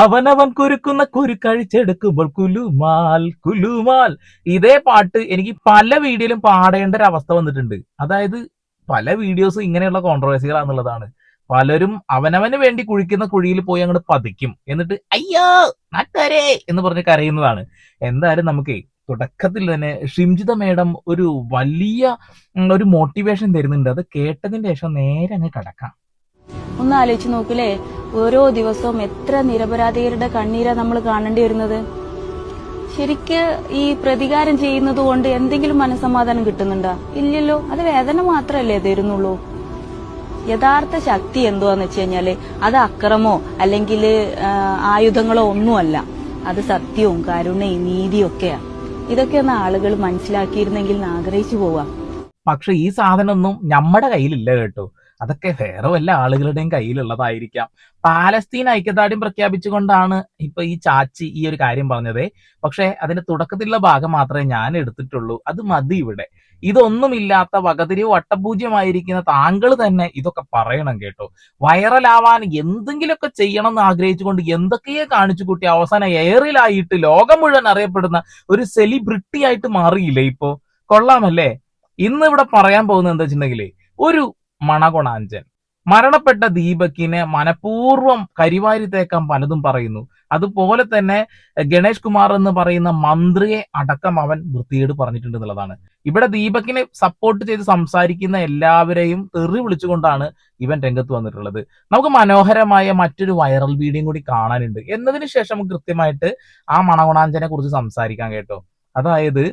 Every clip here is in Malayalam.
അവനവൻ കുരുക്കുന്ന കുരുക്കഴിച്ചെടുക്കുമ്പോൾ കുലുമാൽ കുലുമാൽ. ഇതേ പാട്ട് എനിക്ക് പല വീഡിയോയിലും പാടേണ്ട ഒരു അവസ്ഥ വന്നിട്ടുണ്ട്. അതായത് പല വീഡിയോസും ഇങ്ങനെയുള്ള കോൺട്രവേഴ്സികളാന്നുള്ളതാണ്. പലരും അവനവന് വേണ്ടി കുഴിക്കുന്ന കുഴിയിൽ പോയി അങ്ങോട്ട് പതിക്കും, എന്നിട്ട് അയ്യോ നാട്ടുകാരെ എന്ന് പറഞ്ഞ് കരയുന്നതാണ്. എന്തായാലും നമുക്കേ തുടക്കത്തിൽ തന്നെ ഷിംജിത മേഡം ഒരു വലിയ ഒരു മോട്ടിവേഷൻ തരുന്നുണ്ട്. അത് കേട്ടതിന് ശേഷം നേരെ അങ്ങ് കടക്കാം. ഒന്ന് ആലോചിച്ച് നോക്കില്ലേ, ഓരോ ദിവസവും എത്ര നിരപരാധികളുടെ കണ്ണീരാ നമ്മൾ കാണേണ്ടി വരുന്നത്. ശരിക്ക് ഈ പ്രതികാരം ചെയ്യുന്നത് കൊണ്ട് എന്തെങ്കിലും മനസ്സമാധാനം കിട്ടുന്നുണ്ടോ? ഇല്ലല്ലോ. അത് വേദന മാത്രല്ലേ തരുന്നുള്ളൂ. യഥാർത്ഥ ശക്തി എന്തുവാന്ന് വെച്ച് കഴിഞ്ഞാല് അത് അക്രമോ അല്ലെങ്കിൽ ആയുധങ്ങളോ ഒന്നുമല്ല. അത് സത്യവും കരുണയും നീതിയും ഒക്കെയാ. ഇതൊക്കെ ഒന്ന് ആളുകൾ മനസ്സിലാക്കിയിരുന്നെങ്കിൽ ആഗ്രഹിച്ചു പോവാ. പക്ഷെ ഈ സാധനമൊന്നും നമ്മുടെ കയ്യിലില്ല കേട്ടോ. അതൊക്കെ വേറെ വല്ല ആളുകളുടെയും കയ്യിലുള്ളതായിരിക്കാം. പാലസ്തീൻ ഐക്യദാർഢ്യം പ്രഖ്യാപിച്ചുകൊണ്ടാണ് ഇപ്പൊ ഈ ചാച്ചി ഈ ഒരു കാര്യം പറഞ്ഞത്. പക്ഷെ അതിന്റെ തുടക്കത്തിലുള്ള ഭാഗം മാത്രമേ ഞാൻ എടുത്തിട്ടുള്ളൂ. അത് മതി ഇവിടെ. ഇതൊന്നുമില്ലാത്ത വകതിരിവ് വട്ടപൂജ്യമായിരിക്കുന്ന താങ്കൾ തന്നെ ഇതൊക്കെ പറയണം കേട്ടോ. വൈറലാവാൻ എന്തെങ്കിലുമൊക്കെ ചെയ്യണം എന്ന് ആഗ്രഹിച്ചുകൊണ്ട് എന്തൊക്കെയോ കാണിച്ചു കൂട്ടി അവസാനം എയറിലായിട്ട് ലോകം മുഴുവൻ അറിയപ്പെടുന്ന ഒരു സെലിബ്രിറ്റി ആയിട്ട് മാറിയില്ലേ ഇപ്പോ? കൊള്ളാമല്ലേ? ഇന്ന് ഇവിടെ പറയാൻ പോകുന്നത് എന്താ വെച്ചിട്ടുണ്ടെങ്കിൽ, ഒരു മണകൊണാഞ്ചൻ മരണപ്പെട്ട ദീപക്കിനെ മനഃപൂർവ്വം കരിവാരി തേക്കാൻ പലതും പറയുന്നു. അതുപോലെ തന്നെ ഗണേഷ് കുമാർ എന്ന് പറയുന്ന മന്ത്രിയെ അടക്കം അവൻ വൃത്തികേട് പറഞ്ഞിട്ടുണ്ട് എന്നുള്ളതാണ്. ഇവിടെ ദീപക്കിനെ സപ്പോർട്ട് ചെയ്ത് സംസാരിക്കുന്ന എല്ലാവരെയും തെറി വിളിച്ചുകൊണ്ടാണ് ഇവൻ രംഗത്ത് വന്നിട്ടുള്ളത്. നമുക്ക് മനോഹരമായ മറ്റൊരു വൈറൽ വീഡിയോയും കൂടി കാണാനുണ്ട്. എന്നതിന് ശേഷം കൃത്യമായിട്ട് ആ മണകൊണാഞ്ചനെ കുറിച്ച് സംസാരിക്കാൻ കേട്ടോ. അതായത്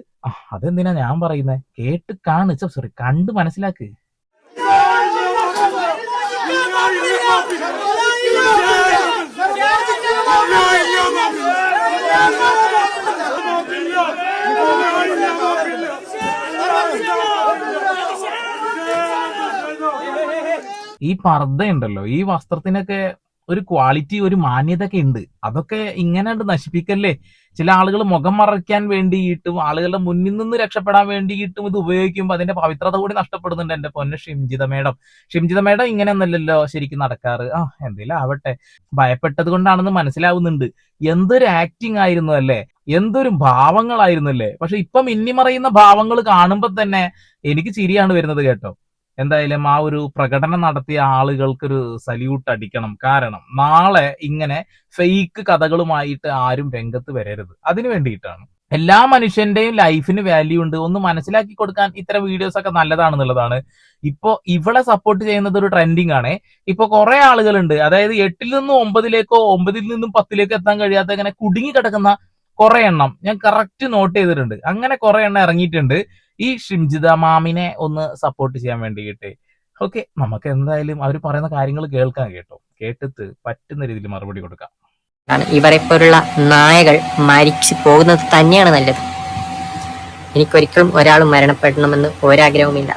അതെന്തിനാ ഞാൻ പറയുന്നത്, കേട്ട് കാണിച്ച സോറി കണ്ട് മനസ്സിലാക്ക്. ഈ പർദ്ദയുണ്ടല്ലോ, ഈ വസ്ത്രത്തിനൊക്കെ ഒരു ക്വാളിറ്റി, ഒരു മാന്യതൊക്കെ ഉണ്ട്. അതൊക്കെ ഇങ്ങനെ നശിപ്പിക്കല്ലേ. ചില ആളുകൾ മുഖം മറയ്ക്കാൻ വേണ്ടിയിട്ടും ആളുകളുടെ മുന്നിൽ നിന്ന് രക്ഷപ്പെടാൻ വേണ്ടിയിട്ടും ഇത് ഉപയോഗിക്കുമ്പോൾ അതിന്റെ പവിത്രത കൂടി നഷ്ടപ്പെടുന്നുണ്ട്. എന്റെ പൊന്ന ഷിംജിത മേഡം. ഷിംജിത മേഡം ഇങ്ങനെയൊന്നല്ലല്ലോ ശരിക്കും നടക്കാറ്. എന്തേലും ആവട്ടെ, ഭയപ്പെട്ടത് കൊണ്ടാണെന്ന് മനസ്സിലാവുന്നുണ്ട്. എന്തൊരു ആക്ടിങ് ആയിരുന്നു അല്ലേ, എന്തൊരു ഭാവങ്ങളായിരുന്നു അല്ലേ. പക്ഷെ ഇപ്പൊ മിന്നിമറയുന്ന ഭാവങ്ങൾ കാണുമ്പോ തന്നെ എനിക്ക് ചിരിയാണ് വരുന്നത് കേട്ടോ. എന്തായാലും ആ ഒരു പ്രകടനം നടത്തിയ ആളുകൾക്കൊരു സല്യൂട്ട് അടിക്കണം. കാരണം നാളെ ഇങ്ങനെ ഫേക്ക് കഥകളുമായിട്ട് ആരും രംഗത്ത് വരരുത്. അതിനു വേണ്ടിയിട്ടാണ്. എല്ലാ മനുഷ്യന്റെയും ലൈഫിന് വാല്യൂ ഉണ്ട്. ഒന്ന് മനസ്സിലാക്കി കൊടുക്കാൻ ഇത്തരം വീഡിയോസ് ഒക്കെ നല്ലതാണെന്നുള്ളതാണ്. ഇപ്പൊ ഇവളെ സപ്പോർട്ട് ചെയ്യുന്നത് ഒരു ട്രെൻഡിങ് ആണ്. ഇപ്പൊ കുറെ ആളുകളുണ്ട്, അതായത് 8ൽ നിന്നും 9ലേക്കോ 9ൽ നിന്നും 10ലേക്കോ എത്താൻ കഴിയാത്ത ഇങ്ങനെ കുടുങ്ങി കിടക്കുന്ന കുറെ എണ്ണം ഞാൻ കറക്റ്റ് നോട്ട് ചെയ്തിട്ടുണ്ട്. അങ്ങനെ കുറെ എണ്ണം ഇറങ്ങിയിട്ടുണ്ട് ഈ ഷിംജിത മാമിനെ ഒന്ന് സപ്പോർട്ട് ചെയ്യാൻ വേണ്ടിയിട്ട്. ഓക്കെ, നമുക്ക് എന്തായാലും അവർ പറയുന്ന കാര്യങ്ങൾ കേൾക്കാൻ കേട്ടോ. കേട്ടിട്ട് പറ്റുന്ന രീതിയിൽ മറുപടി കൊടുക്കാം. ഇവരെ പോലുള്ള നായകൾ മരിച്ചു പോകുന്നത് തന്നെയാണ് നല്ലത്. എനിക്കൊരിക്കലും ഒരാൾ മരണപ്പെടണമെന്ന് ഒരാഗ്രഹവുമില്ല.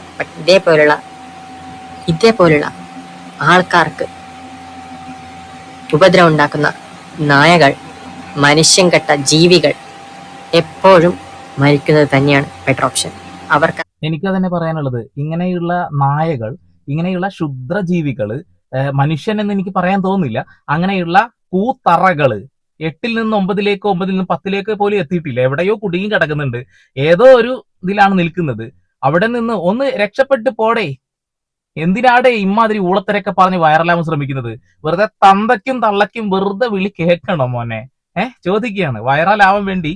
ഇതേപോലുള്ള ആൾക്കാർക്ക് ഉപദ്രവം ഉണ്ടാക്കുന്ന നായകൾ, മനുഷ്യൻ കെട്ട ജീവികൾ എപ്പോഴും മരിക്കുന്നത് തന്നെയാണ് ബെറ്റർ ഓപ്ഷൻ. അവർക്ക് എനിക്ക് തന്നെ പറയാനുള്ളത്, ഇങ്ങനെയുള്ള നായകൾ, ഇങ്ങനെയുള്ള ക്ഷുദ്രജീവികള്, മനുഷ്യൻ എന്ന് എനിക്ക് പറയാൻ തോന്നുന്നില്ല, അങ്ങനെയുള്ള കൂത്തറകള് 8ൽ നിന്ന് 9ലേക്കോ 9ൽ നിന്ന് 10ലേക്കോ പോലും എത്തിയിട്ടില്ല. എവിടെയോ കുടുങ്ങി കിടക്കുന്നുണ്ട്. ഏതോ ഒരു ഇതിലാണ് നിൽക്കുന്നത്. അവിടെ നിന്ന് ഒന്ന് രക്ഷപ്പെട്ട് പോടേ. എന്തിനാടെ ഇമാതിരി ഊളത്തരൊക്കെ പറഞ്ഞ് വൈറലാവാൻ ശ്രമിക്കുന്നത്? വെറുതെ തന്തയ്ക്കും തള്ളയ്ക്കും വെറുതെ വിളി കേൾക്കണം മോനെ. ചോദിക്കുകയാണ്. വൈറലാവാൻ വേണ്ടി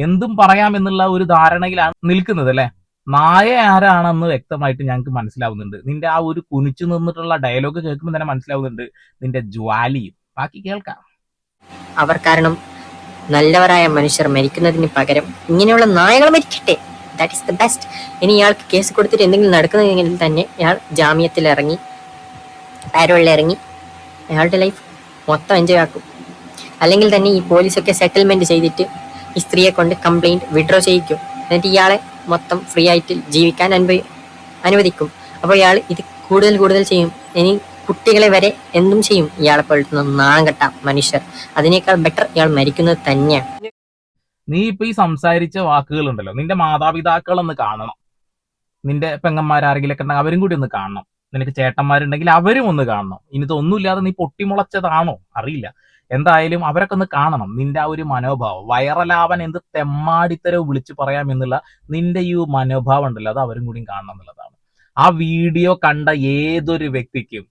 എന്തും പറയാമെന്നുള്ള ഒരു ധാരണയിലാണ് നിൽക്കുന്നത് അല്ലെ. നായ ആരാണെന്ന് വ്യക്തമായിട്ട് ഞങ്ങൾക്ക് മനസ്സിലാവുന്നുണ്ട്. നിന്റെ ആ ഒരു കുനിച്ചു നിന്നിട്ടുള്ള ഡയലോഗ് കേൾക്കുമ്പോൾ തന്നെ മനസ്സിലാവുന്നുണ്ട് നിന്റെ ജ്വാലിയും. ബാക്കി കേൾക്കാം. അവർ കാരണം നല്ലവരായ മനുഷ്യർ മരിക്കുന്നതിന് പകരം ഇങ്ങനെയുള്ള നായകൾ മരിക്കട്ടെ. That is the best. ഇനി ഇയാൾക്ക് കേസ് കൊടുത്തിട്ട് എന്തെങ്കിലും നടക്കുന്നതെങ്കിൽ തന്നെ ഇയാൾ ജാമ്യത്തിൽ ഇറങ്ങി, പാരോളിൽ ഇറങ്ങി അയാളുടെ ലൈഫ് മൊത്തം എൻജോയ് ആക്കും. അല്ലെങ്കിൽ തന്നെ ഈ പോലീസൊക്കെ സെറ്റിൽമെന്റ് ചെയ്തിട്ട് ഈ സ്ത്രീയെ കൊണ്ട് കംപ്ലൈന്റ് വിഡ്രോ ചെയ്യിക്കും. എന്നിട്ട് ഇയാളെ മൊത്തം ഫ്രീ ആയിട്ട് ജീവിക്കാൻ അനുവദിക്കും. അപ്പോൾ ഇയാൾ ഇത് കൂടുതൽ ചെയ്യും. ഇനി കുട്ടികളെ വരെ എന്തും ചെയ്യും. ഇയാളെ പോലത്തെ നാങ്കെട്ട മനുഷ്യർ. അതിനേക്കാൾ ബെറ്റർ ഇയാൾ മരിക്കുന്നത് തന്നെയാണ്. നീ ഇപ്പൊ ഈ സംസാരിച്ച വാക്കുകൾ ഉണ്ടല്ലോ, നിന്റെ മാതാപിതാക്കളൊന്ന് കാണണം. നിന്റെ പെങ്ങന്മാരാരെങ്കിലൊക്കെ ഉണ്ടെങ്കിൽ അവരും കൂടി ഒന്ന് കാണണം. നിനക്ക് ചേട്ടന്മാരുണ്ടെങ്കിൽ അവരും ഒന്ന് കാണണം. ഇനി ഇതൊന്നുമില്ലാതെ നീ പൊട്ടിമുളച്ചതാണോ അറിയില്ല. എന്തായാലും അവരൊക്കെ ഒന്ന് കാണണം നിന്റെ ആ ഒരു മനോഭാവം. വൈറലാവാൻ എന്ത് തെമ്മാടിത്തരവ് വിളിച്ചു പറയാം എന്നുള്ള നിന്റെ ഈ മനോഭാവം ഉണ്ടല്ലോ, അത് അവരും കൂടി കാണണം എന്നുള്ളതാണ്. ആ വീഡിയോ കണ്ട ഏതൊരു വ്യക്തിക്കും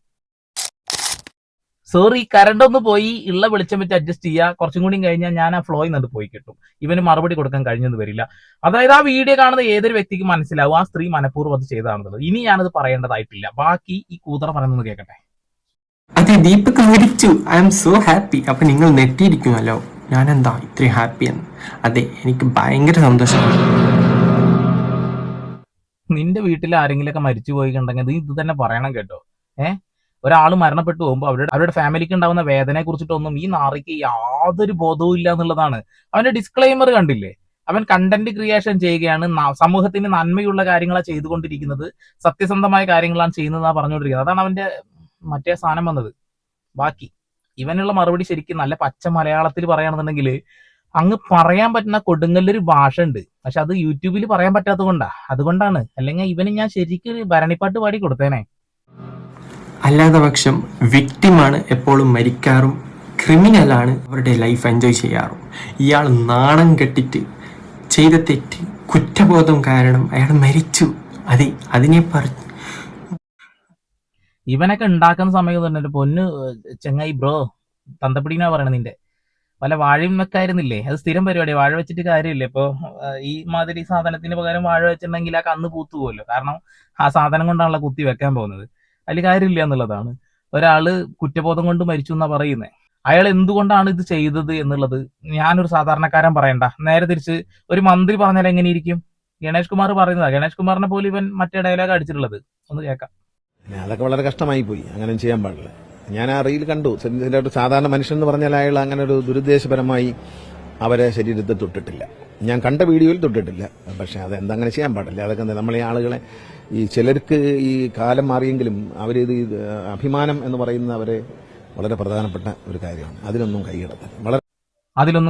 സോറി കറണ്ട് ഒന്ന് പോയി, ഉള്ള വെളിച്ചം വെച്ച് അഡ്ജസ്റ്റ് ചെയ്യുക, കുറച്ചും കൂടി കഴിഞ്ഞാൽ ഞാൻ ആ ഫ്ലോയിൽ നിന്ന് പോയി കിട്ടും, ഇവന് മറുപടി കൊടുക്കാൻ കഴിഞ്ഞെന്ന് വരില്ല. അതായത് ആ വീഡിയോ കാണുന്ന ഏതൊരു വ്യക്തിക്ക് മനസ്സിലാവും ആ സ്ത്രീ മനഃപൂർവ്വം അത് ചെയ്തതാണെന്നുള്ളത്. ഇനി ഞാനത് പറയേണ്ടതായിട്ടില്ല, ബാക്കി ഈ കൂതറ പറയുന്നത് കേൾക്കട്ടെ. അതെ, ദീപക് മരിച്ചു. I am so happy. അപ്പൊ നിങ്ങൾ നെട്ടിയിരിക്കുമല്ലോ ഞാനെന്താ ഇത്രയും ഹാപ്പി എന്ന്. അതെ, എനിക്ക് ഭയങ്കര സന്തോഷമാണ്. നിന്റെ വീട്ടിൽ ആരെങ്കിലുമൊക്കെ മരിച്ചു പോയിട്ടുണ്ടെങ്കിൽ നീ ഇത് തന്നെ പറയണം കേട്ടോ. ഒരാൾ മരണപ്പെട്ടു പോകുമ്പോൾ അവരുടെ ഫാമിലിക്ക് ഉണ്ടാവുന്ന വേദനയെ കുറിച്ചിട്ടൊന്നും ഈ നാറിക്ക് യാതൊരു ബോധവും ഇല്ല എന്നുള്ളതാണ്. അവന്റെ ഡിസ്ക്ലൈമർ കണ്ടില്ലേ? അവൻ കണ്ടന്റ് ക്രിയേഷൻ ചെയ്യുകയാണ്, സമൂഹത്തിന് നന്മയുള്ള കാര്യങ്ങളാണ് ചെയ്തുകൊണ്ടിരിക്കുന്നത്, സത്യസന്ധമായ കാര്യങ്ങളാണ് ചെയ്യുന്നതെന്നാണ് പറഞ്ഞുകൊണ്ടിരിക്കുന്നത്. അതാണ് അവന്റെ മറ്റേ സാധനം വന്നത്. ബാക്കി ഇവനുള്ള മറുപടി ശരിക്കും നല്ല പച്ച മലയാളത്തിൽ പറയുകയാണെന്നുണ്ടെങ്കിൽ അങ്ങ് പറയാൻ പറ്റുന്ന കൊടുങ്ങല്ലൊരു ഭാഷ ഉണ്ട്, പക്ഷെ അത് യൂട്യൂബിൽ പറയാൻ പറ്റാത്തത് അതുകൊണ്ടാണ്. അല്ലെങ്കിൽ ഇവന് ഞാൻ ശരിക്കും ഭരണിപ്പാട്ട് പാടി കൊടുത്തേനെ. അല്ലാതെ പക്ഷം വിക്ടിമാണ് എപ്പോഴും മരിക്കാറും ക്രിമിനലാണ് അവരുടെ ലൈഫ് എൻജോയ് ചെയ്യാറും. ഇയാൾ നാണം കെട്ടിട്ട് ചെയ്ത തെറ്റ് കുറ്റബോധം കാരണം അയാൾ മരിച്ചു. അതെ, അതിനെ പറഞ്ഞു. ഇവനൊക്കെ ഉണ്ടാക്കുന്ന സമയം തന്നെ പൊന്ന് ചെങ്ങായി ബ്രോ തന്തപ്പിടിനാ പറയണത്. നിന്റെ വല്ല വാഴയും വെക്കായിരുന്നില്ലേ? അത് സ്ഥിരം പരിപാടി, വാഴ വെച്ചിട്ട് കാര്യമില്ല. ഇപ്പൊ ഈ മാതിരി സാധനത്തിന് പകരം വാഴ വെച്ചിട്ടുണ്ടെങ്കിൽ ആ കന്ന് പൂത്തു പോകുമല്ലോ, കാരണം ആ സാധനം കൊണ്ടാണല്ലോ കുത്തി വെക്കാൻ പോകുന്നത്. അതിൽ കാര്യമില്ല എന്നുള്ളതാണ്. ഒരാള് കുറ്റബോധം കൊണ്ട് മരിച്ചു എന്നാ പറയുന്നത്. അയാൾ എന്തുകൊണ്ടാണ് ഇത് ചെയ്തത് എന്നുള്ളത് ഞാനൊരു സാധാരണക്കാരൻ പറയണ്ട, നേരെ തിരിച്ച് ഒരു മന്ത്രി പറഞ്ഞാൽ എങ്ങനെയിരിക്കും? ഗണേഷ് കുമാർ പറയുന്നതാ. ഗണേഷ് കുമാറിനെ പോലും ഇവൻ മറ്റേ ഡയലോഗ് അടിച്ചിട്ടുള്ളത് ഒന്ന് കേൾക്കാം. അതൊക്കെ വളരെ കഷ്ടമായി പോയി, അങ്ങനെ ചെയ്യാൻ പാടില്ല. ഞാൻ ആ റീൽ കണ്ടു. ഒരു സാധാരണ മനുഷ്യൻ എന്ന് പറഞ്ഞാൽ അയാൾ അങ്ങനെ ഒരു ദുരുദ്ദേശപരമായി അവരെ ശരീരത്തെ തൊട്ടിട്ടില്ല. ഞാൻ കണ്ട വീഡിയോയിൽ തൊട്ടിട്ടില്ല. പക്ഷെ അതെന്താ അങ്ങനെ ചെയ്യാൻ പാടില്ല. അതൊക്കെ നമ്മളെ ആളുകളെ ഈ ചിലർക്ക് ഈ കാലം മാറിയെങ്കിലും അവരിത് അഭിമാനം എന്ന് പറയുന്നത് അവരെ വളരെ പ്രധാനപ്പെട്ട ഒരു കാര്യമാണ്. അതിലൊന്നും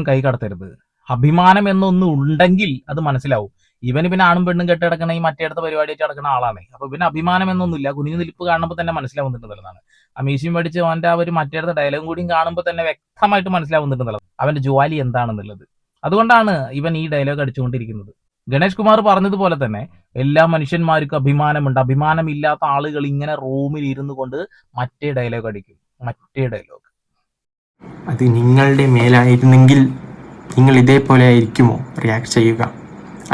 കൈ കടത്തരുത്. അഭിമാനം എന്നൊന്നും ഉണ്ടെങ്കിൽ അത് മനസ്സിലാവും. ഇവന് പിന്നെ ആണും പെണ്ണും കെട്ടിടക്കണ ഈ മറ്റേടത്ത പരിപാടിയായിട്ട് നടക്കുന്ന ആളാണ്. അപ്പൊ പിന്നെ അഭിമാനം എന്നൊന്നുമില്ല. കുനിഞ്ഞു നിൽപ്പ് കാണുമ്പോൾ തന്നെ മനസ്സിലാവുന്നുണ്ടെന്നുള്ളതാണ്. ആ മീശയും പഠിച്ച് അവന്റെ ആ ഒരു മറ്റേടത്ത ഡയലോഗും കൂടിയും കാണുമ്പോൾ തന്നെ വ്യക്തമായിട്ട് മനസ്സിലാവുന്നുണ്ടെന്നുള്ളത് അവന്റെ ജോലി എന്താണെന്നുള്ളത്. അതുകൊണ്ടാണ് ഇവൻ ഈ ഡയലോഗ് അടിച്ചുകൊണ്ടിരിക്കുന്നത്. ഗണേഷ് കുമാർ പറഞ്ഞതുപോലെ തന്നെ എല്ലാ മനുഷ്യന്മാർക്കും അഭിമാനമുണ്ട്. അഭിമാനമില്ലാത്ത ആളുകൾ ഇങ്ങനെ റൂമിൽ ഇരുന്നു കൊണ്ട് മറ്റേ ഡയലോഗ് അടിക്കും. മറ്റേ ഡയലോഗ് അത് നിങ്ങളുടെ മേലായിരുന്നെങ്കിൽ നിങ്ങൾ ഇതേപോലെ ആയിരിക്കുമോ റിയാക്ട് ചെയ്യുക?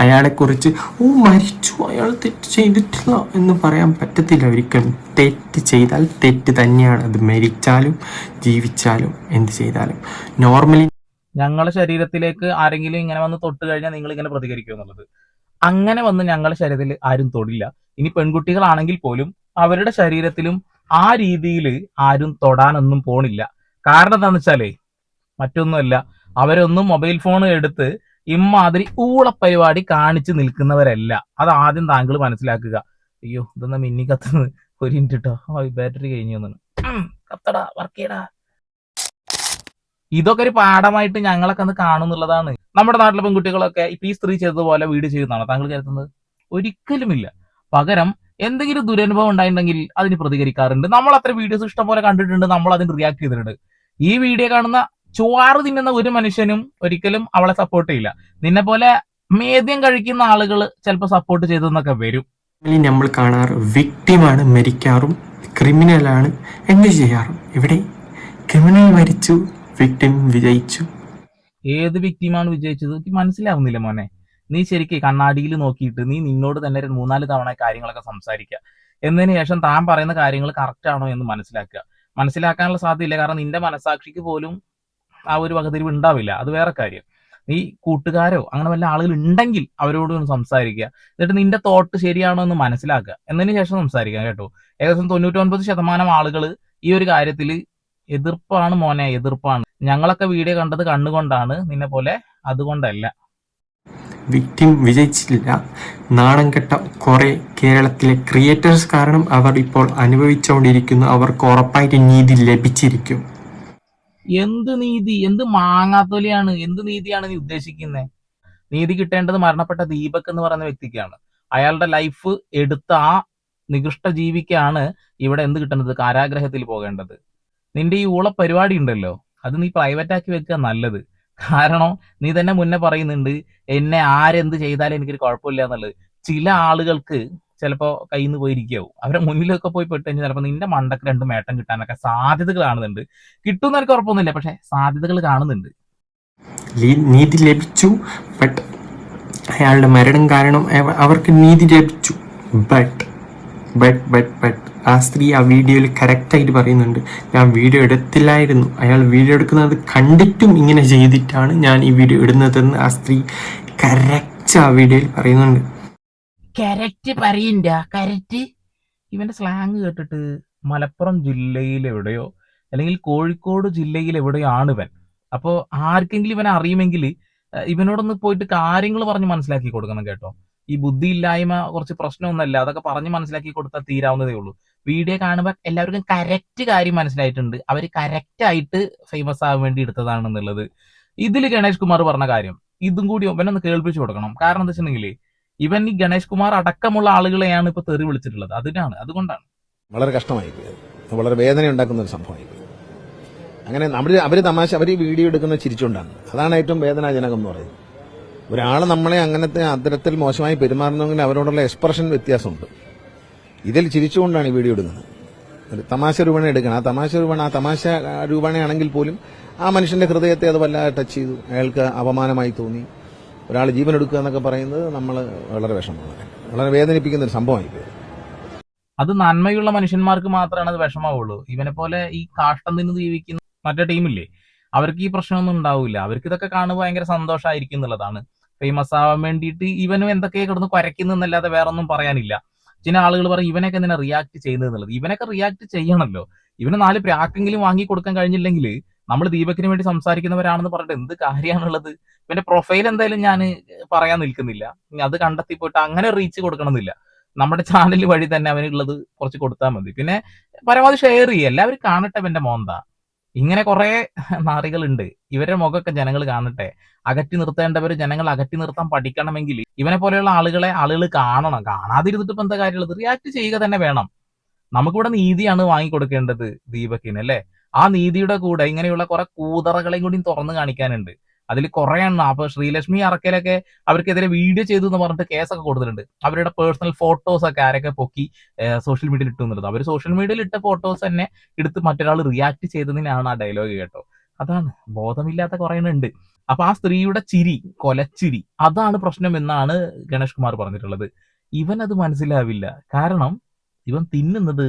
അയാളെക്കുറിച്ച് മരിച്ചു, അയാൾ തെറ്റ് ചെയ്തിട്ടില്ല എന്ന് പറയാൻ പറ്റത്തില്ല ഒരിക്കലും. തെറ്റ് ചെയ്താൽ തെറ്റ് തന്നെയാണ്. അത് മരിച്ചാലും ജീവിച്ചാലും എന്ത് ചെയ്താലും. നോർമലി ഞങ്ങളുടെ ശരീരത്തിലേക്ക് ആരെങ്കിലും ഇങ്ങനെ വന്ന് തൊട്ട് കഴിഞ്ഞാൽ നിങ്ങൾ ഇങ്ങനെ പ്രതികരിക്കും എന്നുള്ളത്. അങ്ങനെ വന്ന് ഞങ്ങളുടെ ശരീരത്തിൽ ആരും തൊടില്ല. ഇനി പെൺകുട്ടികളാണെങ്കിൽ പോലും അവരുടെ ശരീരത്തിലും ആ രീതിയിൽ ആരും തൊടാനൊന്നും പോണില്ല. കാരണം എന്താണെന്ന് വെച്ചാലേ മറ്റൊന്നുമല്ല, അവരൊന്നും മൊബൈൽ ഫോൺ എടുത്ത് ഇമ്മാതിരി ഊളപ്പരിപാടി കാണിച്ചു നിൽക്കുന്നവരല്ല. അത് ആദ്യം താങ്കൾ മനസ്സിലാക്കുക. അയ്യോ ഇതൊന്ന് മിന്നി കത്തുന്നത്, ഒരു മിനിറ്റ് കേട്ടോ, ബാറ്ററി കഴിഞ്ഞു വന്നു. കത്തടാ, വർക്ക് ചെയ്യടാ. ഇതൊക്കെ ഒരു പാഠമായിട്ട് ഞങ്ങളൊക്കെ ഒന്ന് കാണുന്നുള്ളതാണ്. നമ്മുടെ നാട്ടിലെ പെൺകുട്ടികളൊക്കെ ഇപ്പൊ ഈ സ്ത്രീ ചെയ്തതുപോലെ വീഡിയോ ചെയ്യുന്നതാണോ താങ്കൾ കരുതുന്നത്? ഒരിക്കലുമില്ല. പകരം എന്തെങ്കിലും ദുരനുഭവം ഉണ്ടായിട്ടുണ്ടെങ്കിൽ അതിന് പ്രതികരിക്കാറുണ്ട്. നമ്മൾ അത്ര വീഡിയോസ് ഇഷ്ടം പോലെ കണ്ടിട്ടുണ്ട്, നമ്മൾ അതിന് റിയാക്ട് ചെയ്തിട്ടുണ്ട്. ഈ വീഡിയോ കാണുന്ന ചോറ് തിന്നുന്ന ഒരു മനുഷ്യനും ഒരിക്കലും അവളെ സപ്പോർട്ട് ചെയ്യില്ല. നിന്നെ പോലെ മേദ്യം കഴിക്കുന്ന ആളുകൾ ചിലപ്പോൾ സപ്പോർട്ട് ചെയ്തെന്നൊക്കെ വരും. നമ്മൾ കാണാറ് വിക്ടിമാണ് മരിക്കാറും ക്രിമിനലാണ് എന്ത് ചെയ്യാറും. ഇവിടെ ക്രിമിനൽ മരിച്ചു, വിക്ടിം വിജയിച്ചു. ഏത് വ്യക്തിയുമാണ് വിജയിച്ചത് എനിക്ക് മനസ്സിലാവുന്നില്ല മോനെ. നീ ശരിക്കും കണ്ണാടിയിൽ നോക്കിയിട്ട് നീ നിന്നോട് തന്നെ 3-4 തവണ കാര്യങ്ങളൊക്കെ സംസാരിക്കുക. എന്നതിന് ശേഷം താൻ പറയുന്ന കാര്യങ്ങൾ കറക്റ്റ് ആണോ എന്ന് മനസ്സിലാക്കാനുള്ള സാധ്യതയില്ല. കാരണം നിന്റെ മനസാക്ഷിക്ക് പോലും ആ ഒരു വകതിരിവ് ഉണ്ടാവില്ല. അത് വേറെ കാര്യം. നീ കൂട്ടുകാരോ അങ്ങനെ വല്ല ആളുകൾ ഉണ്ടെങ്കിൽ അവരോട് ഒന്ന് സംസാരിക്കുക. എന്നിട്ട് നിന്റെ തോട്ട് ശരിയാണോ എന്ന് മനസ്സിലാക്കുക. എന്നതിന് ശേഷം സംസാരിക്കുക കേട്ടോ. ഏകദേശം 99% ആളുകൾ ഈ ഒരു കാര്യത്തിൽ എതിർപ്പാണ് മോനെ, എതിർപ്പാണ്. ഞങ്ങളൊക്കെ വീഡിയോ കണ്ടത് കണ്ണുകൊണ്ടാണ്, നിന്നെ പോലെ അതുകൊണ്ടല്ല. വിക്ടിം വിജയിച്ചില്ല. നാണം കെട്ട കുറെ കേരളത്തിലെ ക്രിയേറ്റേഴ്സ് കാരണം അവർ ഇപ്പോൾ അനുഭവിച്ചുകൊണ്ടിരിക്കുന്നു. അവർക്ക് ഉറപ്പായിട്ട് നീതി ലഭിച്ചിരിക്കും. എന്ത് നീതി? എന്ത് മാങ്ങാത്തൊലിയാണ്? എന്ത് നീതിയാണ് നീ ഉദ്ദേശിക്കുന്നത്? നീതി കിട്ടേണ്ടത് മരണപ്പെട്ട ദീപക് എന്ന് പറയുന്ന വ്യക്തിക്കാണ്. അയാളുടെ ലൈഫ് എടുത്ത ആ നികൃഷ്ട ജീവിക്കാണ് ഇവിടെ എന്ത് കിട്ടുന്നത്? കാരാഗ്രഹത്തിൽ പോകേണ്ടത്. നിന്റെ ഈ ഊള പരിപാടി ഉണ്ടല്ലോ, അത് നീ പ്രൈവറ്റ് ആക്കി വെക്കുക നല്ലത്. കാരണം നീ തന്നെ മുന്നേ പറയുന്നുണ്ട് എന്നെ ആരെന്ത് ചെയ്താലും എനിക്കൊരു കുഴപ്പമില്ല എന്നുള്ളത്. ചില ആളുകൾക്ക് ചിലപ്പോ കയ്യിൽ നിന്ന് പോയിരിക്കാവും. അവരെ മുന്നിലൊക്കെ പോയി പെട്ട് കഴിഞ്ഞാൽ ചിലപ്പോൾ നിന്റെ മണ്ടക്ക് 2 മേട്ടം കിട്ടാനൊക്കെ സാധ്യതകൾ കാണുന്നുണ്ട്. കിട്ടുമെന്ന് എനിക്ക് ഉറപ്പൊന്നുമില്ല, പക്ഷെ സാധ്യതകൾ കാണുന്നുണ്ട്. നീതി ലഭിച്ചു. ബട്ട് അയാളുടെ മരണം കാരണം അവർക്ക് നീതി ലഭിച്ചു. ബട്ട് ബട്ട് ബട്ട് ബട്ട് ആ സ്ത്രീ ആ വീഡിയോയിൽ കറക്റ്റായിട്ട് പറയുന്നുണ്ട്, ഞാൻ വീഡിയോ എടുത്തില്ലായിരുന്നു, അയാൾ വീഡിയോ എടുക്കുന്നത് കണ്ടിട്ടും ഇങ്ങനെ ചെയ്തിട്ടാണ് ഞാൻ ഈ വീഡിയോ ഇടുന്നതെന്ന് ആ സ്ത്രീ കറക്റ്റ് ആ വീഡിയോയിൽ പറയുന്നുണ്ട്. കറക്റ്റ് പറയണ്ട, കറക്റ്റ്. ഇവന്റെ സ്ലാങ് കേട്ടിട്ട് മലപ്പുറം ജില്ലയിൽ എവിടെയോ അല്ലെങ്കിൽ കോഴിക്കോട് ജില്ലയിൽ എവിടെയോ ആണ് ഇവൻ. അപ്പോ ആർക്കെങ്കിലും ഇവനെ അറിയുമെങ്കിൽ ഇവനോടൊന്ന് പോയിട്ട് കാര്യങ്ങൾ പറഞ്ഞ് മനസ്സിലാക്കി കൊടുക്കണം കേട്ടോ. ഈ ബുദ്ധിയില്ലായ്മ കുറച്ച് പ്രശ്നമൊന്നുമല്ല, അതൊക്കെ പറഞ്ഞ് മനസ്സിലാക്കി കൊടുത്താൽ തീരാവുന്നതേ ഉള്ളൂ. വീഡിയോ കാണുമ്പോൾ എല്ലാവർക്കും കറക്റ്റ് കാര്യം മനസ്സിലായിട്ടുണ്ട്, അവർ കറക്റ്റ് ആയിട്ട് ഫേമസ് ആവാൻ വേണ്ടി എടുത്തതാണെന്നുള്ളത്. ഇതിൽ ഗണേഷ് കുമാർ പറഞ്ഞ കാര്യം ഇതും കൂടി ഇവനൊന്ന് കേൾപ്പിച്ചു കൊടുക്കണം. കാരണം എന്താ വെച്ചിട്ടുണ്ടെങ്കിൽ ഇവൻ ഈ ഗണേഷ് കുമാർ അടക്കമുള്ള ആളുകളെയാണ് ഇപ്പൊ തെറി വിളിച്ചിട്ടുള്ളത്. അതുകൊണ്ടാണ് വളരെ കഷ്ടമായി പോയത്, വളരെ വേദന ഉണ്ടാക്കുന്ന ഒരു സംഭവമായി പോയി. അങ്ങനെ അവര് തമാശ, അവർ ഈ വീഡിയോ എടുക്കുന്നത് ചിരിച്ചുകൊണ്ടാണ്. അതാണ് ഏറ്റവും വേദനാജനകം എന്ന് പറയുന്നത്. ഒരാൾ നമ്മളെ അങ്ങനത്തെ അത്തരത്തിൽ മോശമായി പെരുമാറുന്നെങ്കിൽ അവരോടുള്ള എക്സ്പ്രഷൻ വ്യത്യാസമുണ്ട്. ഇതിൽ ചിരിച്ചുകൊണ്ടാണ് ഈ വീഡിയോ എടുക്കുന്നത്. ഒരു തമാശ രൂപേണ എടുക്കണം. ആ തമാശ രൂപേണയാണെങ്കിൽ പോലും ആ മനുഷ്യന്റെ ഹൃദയത്തെ അത് വല്ലാതെ ടച്ച് ചെയ്തു. അയാൾക്ക് അപമാനമായി തോന്നി. ഒരാൾ ജീവൻ എടുക്കുക എന്നൊക്കെ പറയുന്നത് നമ്മൾ വളരെ വിഷമമാണ്, വളരെ വേദനിപ്പിക്കുന്ന ഒരു സംഭവമായി പോയി. അത് നന്മയുള്ള മനുഷ്യന്മാർക്ക് മാത്രമാണ് അത് വിഷമാവുള്ളൂ. ഇവനെ പോലെ ഈ കാഷ്ടം നിന്ന് ജീവിക്കുന്ന മറ്റേ ടീമില്ലേ, അവർക്ക് ഈ പ്രശ്നമൊന്നും ഉണ്ടാവില്ല. അവർക്ക് ഇതൊക്കെ കാണുമ്പോൾ ഭയങ്കര സന്തോഷമായിരിക്കും എന്നുള്ളതാണ്. ഫേമസ് ആവാൻ വേണ്ടിയിട്ട് ഇവനും എന്തൊക്കെയോ കിടന്ന് കുരയ്ക്കുന്നല്ലാതെ വേറെ ഒന്നും പറയാനില്ല. ചില ആളുകൾ പറയും ഇവനൊക്കെ എന്തിനാ റിയാക്ട് ചെയ്യുന്നത് എന്നുള്ളത്. ഇവനൊക്കെ റിയാക്ട് ചെയ്യണമല്ലോ. ഇവന് 4 പ്രാക്കെങ്കിലും വാങ്ങി കൊടുക്കാൻ കഴിഞ്ഞില്ലെങ്കിൽ നമ്മൾ ദീപക്കിന് വേണ്ടി സംസാരിക്കുന്നവരാണെന്ന് പറഞ്ഞിട്ട് എന്ത് കാര്യമാണുള്ളത്. ഇവന്റെ പ്രൊഫൈൽ എന്തായാലും ഞാൻ പറയാൻ നിൽക്കുന്നില്ല. അത് കണ്ടെത്തി പോയിട്ട് അങ്ങനെ റീച്ച് കൊടുക്കണമെന്നില്ല. നമ്മുടെ ചാനൽ വഴി തന്നെ അവനുള്ളത് കുറച്ച് കൊടുത്താൽ മതി. പിന്നെ പരമാവധി ഷെയർ ചെയ്യുക, എല്ലാവരും കാണട്ടെ ഇവന്റെ മോന്ത. ഇങ്ങനെ കുറെ നാറികളുണ്ട്, ഇവരുടെ മുഖമൊക്കെ ജനങ്ങൾ കാണട്ടെ. അകറ്റി നിർത്തേണ്ടവർ ജനങ്ങൾ അകറ്റി നിർത്താൻ പഠിക്കണമെങ്കിൽ ഇവനെ പോലെയുള്ള ആളുകൾ കാണണം. കാണാതിരുന്നിട്ട് ഇപ്പൊ എന്താ കാര്യമുള്ളത്? റിയാക്ട് ചെയ്യുക തന്നെ വേണം. നമുക്കിവിടെ നീതിയാണ് വാങ്ങിക്കൊടുക്കേണ്ടത് ദീപക്കിന്, അല്ലെ? ആ നീതിയുടെ കൂടെ ഇങ്ങനെയുള്ള കുറെ കൂതറകളെയും കൂടി തുറന്നു കാണിക്കാനുണ്ട്. അതിൽ കുറെ എണ്ണം. അപ്പൊ ശ്രീലക്ഷ്മി അറക്കലൊക്കെ അവർക്കെതിരെ വീഡിയോ ചെയ്തു എന്ന് പറഞ്ഞിട്ട് കേസൊക്കെ കൊടുത്തിട്ടുണ്ട്. അവരുടെ പേഴ്സണൽ ഫോട്ടോസ് ഒക്കെ ആരൊക്കെ പൊക്കി സോഷ്യൽ മീഡിയയിൽ ഇട്ടു എന്നുള്ളത്. അവർ സോഷ്യൽ മീഡിയയിൽ ഇട്ട ഫോട്ടോസ് തന്നെ എടുത്ത് മറ്റൊരാൾ റിയാക്ട് ചെയ്തതിനാണ് ആ ഡയലോഗ് കേട്ടോ. അതാണ് ബോധമില്ലാത്ത കുറെ ഉണ്ട്. അപ്പൊ ആ സ്ത്രീയുടെ ചിരി, കൊലച്ചിരി, അതാണ് പ്രശ്നം എന്നാണ് ഗണേഷ് കുമാർ പറഞ്ഞിട്ടുള്ളത്. ഇവൻ അത് മനസ്സിലാവില്ല. കാരണം ഇവൻ തിന്നുന്നത്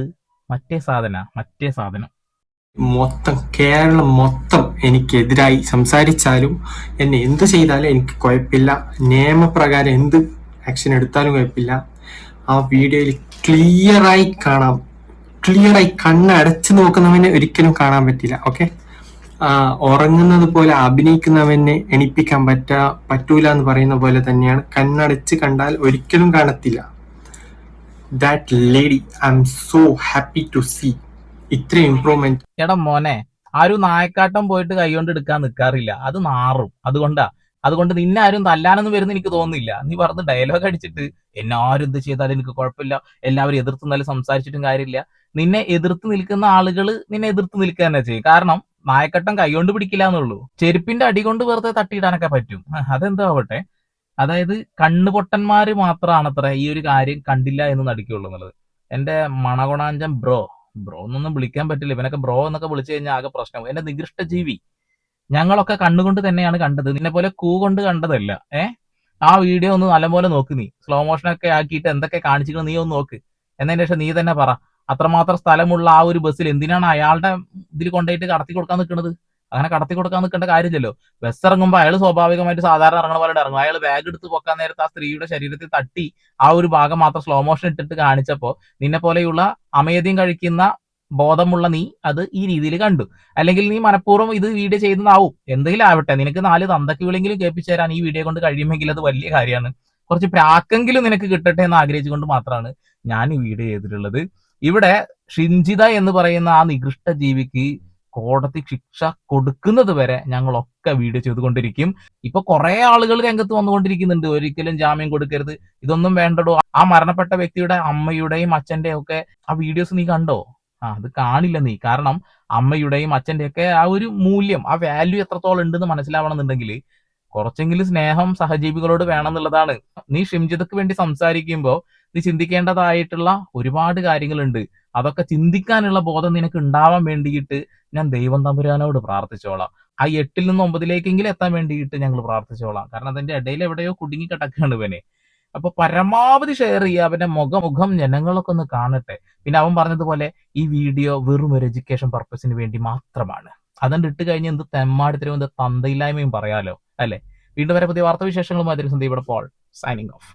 മറ്റേ സാധനം. മൊത്തം കേരളം മൊത്തം എനിക്കെതിരായി സംസാരിച്ചാലും എന്നെ എന്ത് ചെയ്താലും എനിക്ക് കുഴപ്പമില്ല. നിയമപ്രകാരം എന്ത് ആക്ഷൻ എടുത്താലും കുഴപ്പമില്ല. ആ വീഡിയോയിൽ ക്ലിയറായി കണ്ണടച്ച് നോക്കുന്നവനെ ഒരിക്കലും കാണാൻ പറ്റില്ല. ഓക്കെ, ഉറങ്ങുന്നത് പോലെ അഭിനയിക്കുന്നവനെ എണിപ്പിക്കാൻ പറ്റൂല എന്ന് പറയുന്ന പോലെ തന്നെയാണ്. കണ്ണടച്ച് കണ്ടാൽ ഒരിക്കലും കാണത്തില്ല. That lady I am so happy to see ഇത്ര ഇംപ്രൂവ്മെന്റ്. എടാ മോനെ, ആരും നായക്കാട്ടം പോയിട്ട് കൈകൊണ്ട് എടുക്കാൻ നിൽക്കാറില്ല, അത് നാറും. അതുകൊണ്ട് നിന്നെ ആരും തല്ലാനൊന്നും വരുന്ന എനിക്ക് തോന്നുന്നില്ല. നീ പറഞ്ഞ് ഡയലോഗ് അടിച്ചിട്ട് എന്നെ ആരും എന്ത് ചെയ്താലും എനിക്ക് കുഴപ്പമില്ല, എല്ലാവരും എതിർത്ത് നല്ല സംസാരിച്ചിട്ടും കാര്യമില്ല. നിന്നെ എതിർത്ത് നിൽക്കുന്ന ആളുകൾ നിന്നെ എതിർത്ത് നിൽക്കുക തന്നെ ചെയ്യും. കാരണം നായക്കട്ടം കൈകൊണ്ട് പിടിക്കില്ല എന്നുള്ളൂ, ചെരുപ്പിന്റെ അടി കൊണ്ട് വെറുതെ തട്ടിയിടാനൊക്കെ പറ്റും. അതെന്താവട്ടെ. അതായത് കണ്ണുപൊട്ടന്മാര് മാത്രമാണത്ര ഈ ഒരു കാര്യം കണ്ടില്ല എന്ന് നടിക്കുള്ളൂ എന്നുള്ളത്. എന്റെ മണകൊണാഞ്ചൻ ബ്രോ എന്നൊന്നും വിളിക്കാൻ പറ്റില്ല. ഇവനൊക്കെ ബ്രോ എന്നൊക്കെ വിളിച്ചു കഴിഞ്ഞാൽ ആകെ പ്രശ്നം. എന്റെ നികൃഷ്ട ജീവി, ഞങ്ങളൊക്കെ കണ്ണുകൊണ്ട് തന്നെയാണ് കണ്ടത്, നിന്നെ പോലെ കൊണ്ട് കണ്ടതല്ല. ആ വീഡിയോ ഒന്ന് നല്ലപോലെ നോക്ക്. നീ സ്ലോ മോഷനൊക്കെ ആക്കിയിട്ട് എന്തൊക്കെ കാണിച്ചിരിക്കണം നീ ഒന്ന് നോക്ക്. എന്നതിന് ശേഷം നീ തന്നെ പറ, അത്രമാത്രം സ്ഥലമുള്ള ആ ഒരു ബസ്സിൽ എന്തിനാണ് അയാളുടെ ഇതിൽ കൊണ്ടുപോയിട്ട് കടത്തി കൊടുക്കാൻ നിൽക്കുന്നത്? അങ്ങനെ കടത്തി കൊടുക്കാൻ നിൽക്കേണ്ട കാര്യമില്ലല്ലോ. ബസ് ഇറങ്ങുമ്പോൾ അയാൾ സ്വാഭാവികമായിട്ട് സാധാരണ ഇറങ്ങുന്ന പോലെ ഇറങ്ങും. അയാൾ ബാഗ് എടുത്ത് പൊക്കാൻ നേരത്ത് ആ സ്ത്രീയുടെ ശരീരത്തിൽ തട്ടി ആ ഒരു ഭാഗം മാത്രം സ്ലോ മോഷൻ ഇട്ടിട്ട് കാണിച്ചപ്പോ നിന്നെ പോലെയുള്ള അമേദ്യം കഴിക്കുന്ന ബോധമുള്ള നീ അത് ഈ രീതിയിൽ കണ്ടു. അല്ലെങ്കിൽ നീ മനഃപൂർവ്വം ഇത് വീഡിയോ ചെയ്യുന്നതാവും. എന്തെങ്കിലും ആവട്ടെ, നിനക്ക് 4 തന്തക്ക് വിളെങ്കിലും കേൾപ്പിച്ചു തരാൻ ഈ വീഡിയോ കൊണ്ട് കഴിയുമെങ്കിൽ അത് വലിയ കാര്യമാണ്. കുറച്ച് പ്രാക്കെങ്കിലും നിനക്ക് കിട്ടട്ടെ എന്ന് ആഗ്രഹിച്ചുകൊണ്ട് മാത്രമാണ് ഞാൻ ഈ വീഡിയോ ചെയ്തിട്ടുള്ളത്. ഇവിടെ ഷിഞ്ചിത എന്ന് പറയുന്ന ആ നികൃഷ്ട ജീവിക്ക് കോടതി ശിക്ഷ കൊടുക്കുന്നത് വരെ ഞങ്ങളൊക്കെ വീഡിയോ ചെയ്തുകൊണ്ടിരിക്കും. ഇപ്പൊ കുറെ ആളുകൾ രംഗത്ത് വന്നുകൊണ്ടിരിക്കുന്നുണ്ട്, ഒരിക്കലും ജാമ്യം കൊടുക്കരുത്, ഇതൊന്നും വേണ്ടടോ. ആ മരണപ്പെട്ട വ്യക്തിയുടെ അമ്മയുടെയും അച്ഛന്റെയും ഒക്കെ ആ വീഡിയോസ് നീ കണ്ടോ? അത് കാണില്ല നീ. കാരണം അമ്മയുടെയും അച്ഛന്റെയും ഒക്കെ ആ ഒരു മൂല്യം, ആ വാല്യൂ എത്രത്തോളം ഉണ്ടെന്ന് മനസ്സിലാവണം എന്നുണ്ടെങ്കിൽ കുറച്ചെങ്കിലും സ്നേഹം സഹജീവികളോട് വേണം എന്നുള്ളതാണ്. നീ ഷിംജിതക്ക് വേണ്ടി സംസാരിക്കുമ്പോൾ നീ ചിന്തിക്കേണ്ടതായിട്ടുള്ള ഒരുപാട് കാര്യങ്ങളുണ്ട്. അതൊക്കെ ചിന്തിക്കാനുള്ള ബോധം നിനക്ക് ഉണ്ടാവാൻ വേണ്ടിയിട്ട് ഞാൻ ദൈവം തമ്പുരാനോട് പ്രാർത്ഥിച്ചോളാം. ആ 8 നിന്ന് 9 എത്താൻ വേണ്ടിയിട്ട് ഞങ്ങൾ പ്രാർത്ഥിച്ചോളാം. കാരണം അതിന്റെ ഇടയിൽ എവിടെയോ കുടുങ്ങി കിടക്കുകയാണ് ഇവനെ. അപ്പൊ പരമാവധി ഷെയർ ചെയ്യുക, അവന്റെ മുഖം ജനങ്ങളൊക്കെ ഒന്ന് കാണട്ടെ. പിന്നെ അവൻ പറഞ്ഞതുപോലെ ഈ വീഡിയോ വെറും ഒരു എഡ്യൂക്കേഷൻ പർപ്പസിന് വേണ്ടി മാത്രമാണ്. അതുകൊണ്ട് ഇട്ട് കഴിഞ്ഞ് എന്ത് തെമ്മാടിത്തരവും എന്ത് തന്തയില്ലായ്മയും പറയാലോ അല്ലെ. വീണ്ടും വരെ പുതിയ വാർത്താവിശേഷങ്ങളുമായി സന്ദീപ് പോൾ സൈനിങ് ഓഫ്.